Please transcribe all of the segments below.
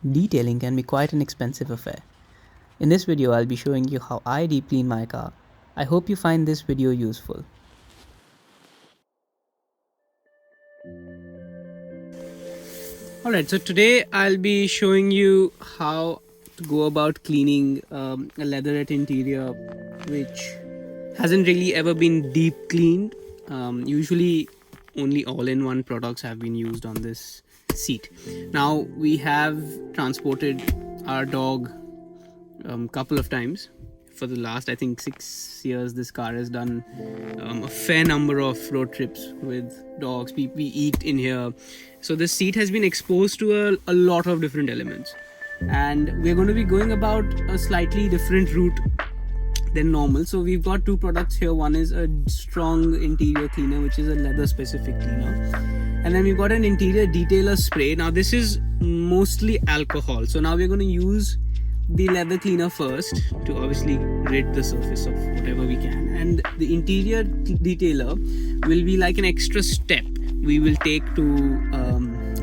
Detailing can be quite an expensive affair. In this video, I'll be showing you how I deep clean my car. I hope you find this video useful. Alright, so today I'll be showing you how to go about cleaning a leatherette interior which hasn't really ever been deep cleaned. Usually only all-in-one products have been used on this seat. Now we have transported our dog couple of times. For the last, I think, 6 years, this car has done a fair number of road trips with dogs. We eat in here. So this seat has been exposed to a lot of different elements. And we're going to be going about a slightly different route than normal. So we've got two products here. One is a strong interior cleaner, which is a leather specific cleaner. And then we've got an interior detailer spray. Now this is mostly alcohol. So now we're going to use the leather cleaner first to obviously rid the surface of whatever we can, and the interior detailer will be like an extra step we will take to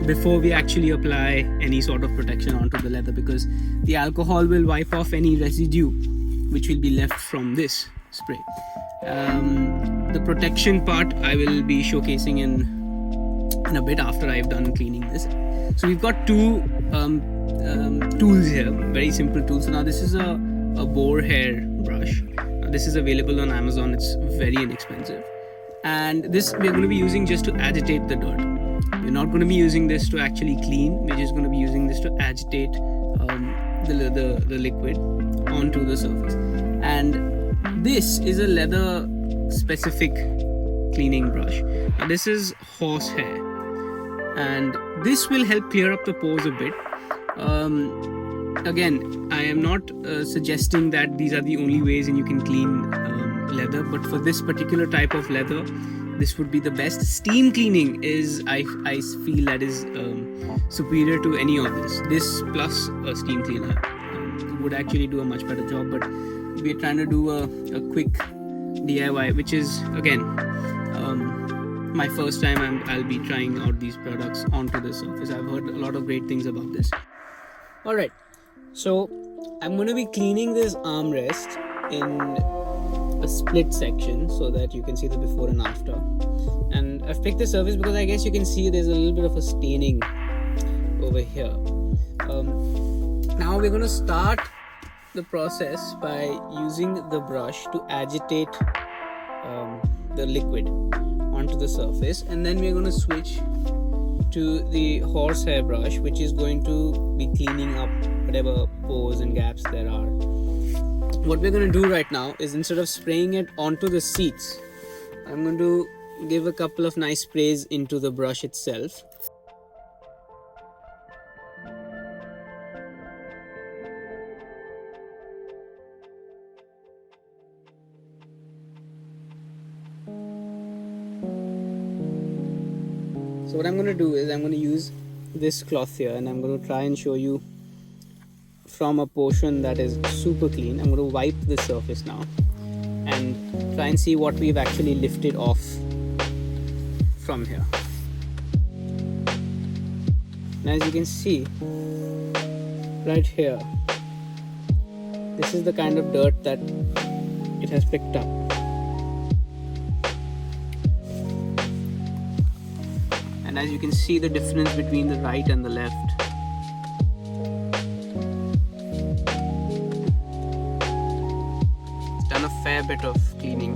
before we actually apply any sort of protection onto the leather, because the alcohol will wipe off any residue which will be left from this spray. The protection part I will be showcasing in a bit after I've done cleaning this. So we've got two tools here, very simple tools. So now this is a boar hair brush. Now this is available on Amazon. It's very inexpensive, and this we're going to be using just to agitate the dirt. We're not going to be using this to actually clean. We're just going to be using this to agitate the liquid onto the surface. And this is a leather specific cleaning brush. Now this is horsehair, and this will help clear up the pores a bit. Again, I am not suggesting that these are the only ways and you can clean leather, but for this particular type of leather, this would be the best. Steam cleaning is, I feel, that is superior to any of this. This plus a steam cleaner would actually do a much better job, but we're trying to do a quick DIY, which is, again, my first time I'll be trying out these products onto the surface. I've heard a lot of great things about this. Alright, so I'm going to be cleaning this armrest in a split section so that you can see the before and after. And I've picked the surface because I guess you can see there's a little bit of a staining over here. Now we're going to start the process by using the brush to agitate the liquid onto the surface, and then we're going to switch to the horsehair brush, which is going to be cleaning up whatever pores and gaps there are. What we're going to do right now is, instead of spraying it onto the seats, I'm going to give a couple of nice sprays into the brush itself. So what I'm going to do is I'm going to use this cloth here, and I'm going to try and show you from a portion that is super clean. I'm going to wipe the surface now and try and see what we've actually lifted off from here. And as you can see right here, this is the kind of dirt that it has picked up. And as you can see the difference between the right and the left. It's done a fair bit of cleaning.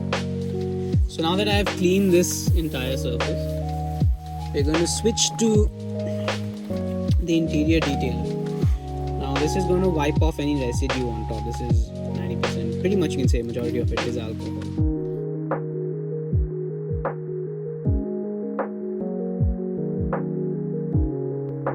So now that I have cleaned this entire surface, we're going to switch to the interior detailer. Now this is going to wipe off any residue on top. This is 90%, pretty much you can say majority of it is alcohol.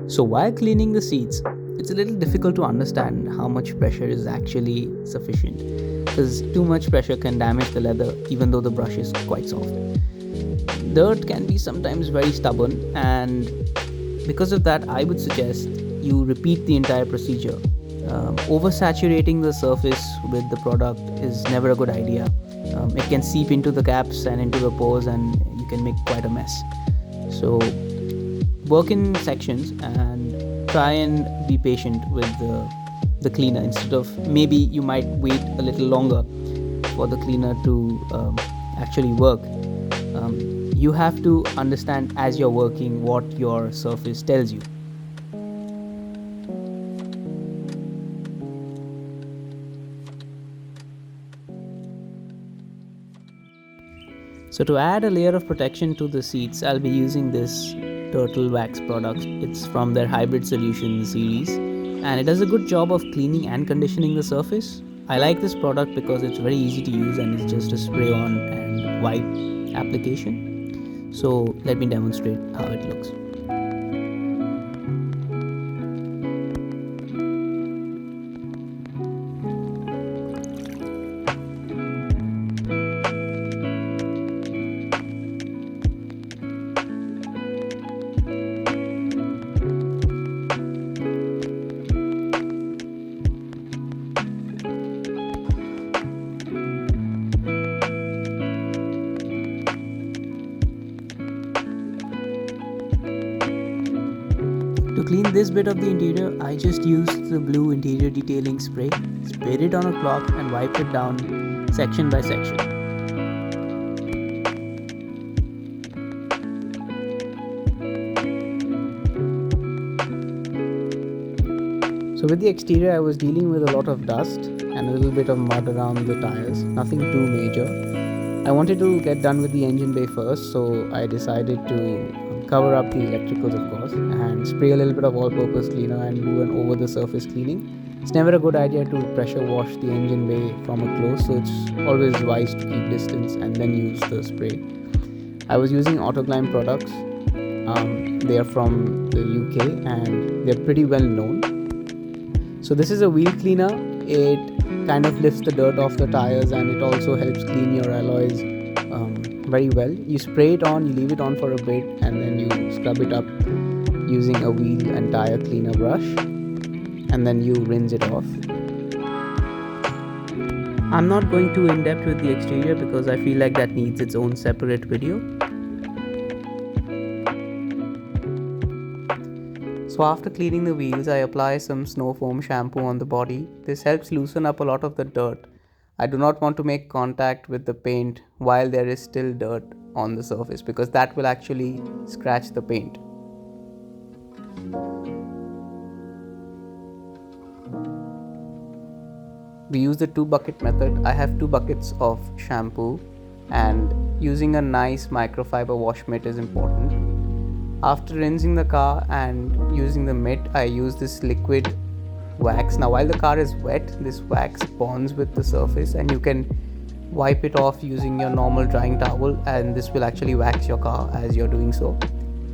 So while cleaning the seats, it's a little difficult to understand how much pressure is actually sufficient, because too much pressure can damage the leather even though the brush is quite soft. Dirt can be sometimes very stubborn, and because of that I would suggest you repeat the entire procedure. Oversaturating the surface with the product is never a good idea. It can seep into the gaps and into the pores, and you can make quite a mess. So work in sections and try and be patient with the cleaner. Instead of, maybe you might wait a little longer for the cleaner to actually work. You have to understand as you're working what your surface tells you. So to add a layer of protection to the seats, I'll be using this Turtle Wax product. It's from their Hybrid Solution series and it does a good job of cleaning and conditioning the surface. I like this product because it's very easy to use and it's just a spray on and wipe application. So let me demonstrate how it looks. To clean this bit of the interior, I just used the blue interior detailing spray, sprayed it on a cloth and wiped it down section by section. So with the exterior, I was dealing with a lot of dust and a little bit of mud around the tires, nothing too major. I wanted to get done with the engine bay first, so I decided to cover up the electricals, of course, and spray a little bit of all-purpose cleaner and do an over-the-surface cleaning. It's never a good idea to pressure wash the engine bay from a close, so it's always wise to keep distance and then use the spray. I was using Autoglide products. They are from the UK and they're pretty well known. So this is a wheel cleaner. It kind of lifts the dirt off the tires and it also helps clean your alloys very well. You spray it on, you leave it on for a bit and then you scrub it up using a wheel and tire cleaner brush and then you rinse it off. I'm not going too in depth with the exterior because I feel like that needs its own separate video. So after cleaning the wheels, I apply some snow foam shampoo on the body. This helps loosen up a lot of the dirt. I do not want to make contact with the paint while there is still dirt on the surface because that will actually scratch the paint. We use the 2-bucket method. I have 2 buckets of shampoo and using a nice microfiber wash mitt is important. After rinsing the car and using the mitt, I use this liquid wax. Now while the car is wet, this wax bonds with the surface and you can wipe it off using your normal drying towel and this will actually wax your car as you're doing so.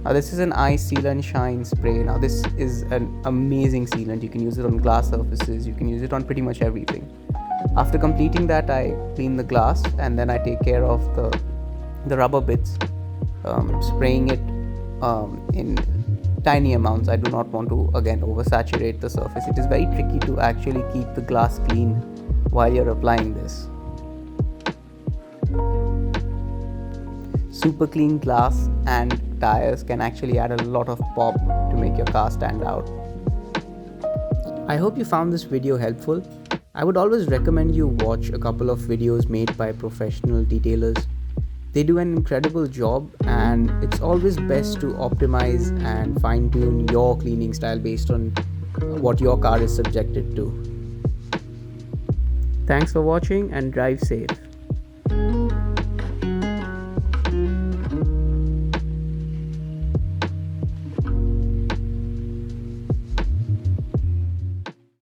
Now this is an ice sealant shine spray. Now this is an amazing sealant. You can use it on glass surfaces, you can use it on pretty much everything. After completing that, I clean the glass and then I take care of the rubber bits, spraying it in tiny amounts. I do not want to again oversaturate the surface. It is very tricky to actually keep the glass clean while you're applying this. Super clean glass and tires can actually add a lot of pop to make your car stand out. I hope you found this video helpful. I would always recommend you watch a couple of videos made by professional detailers. They do an incredible job and it's always best to optimize and fine-tune your cleaning style based on what your car is subjected to. Thanks for watching and drive safe.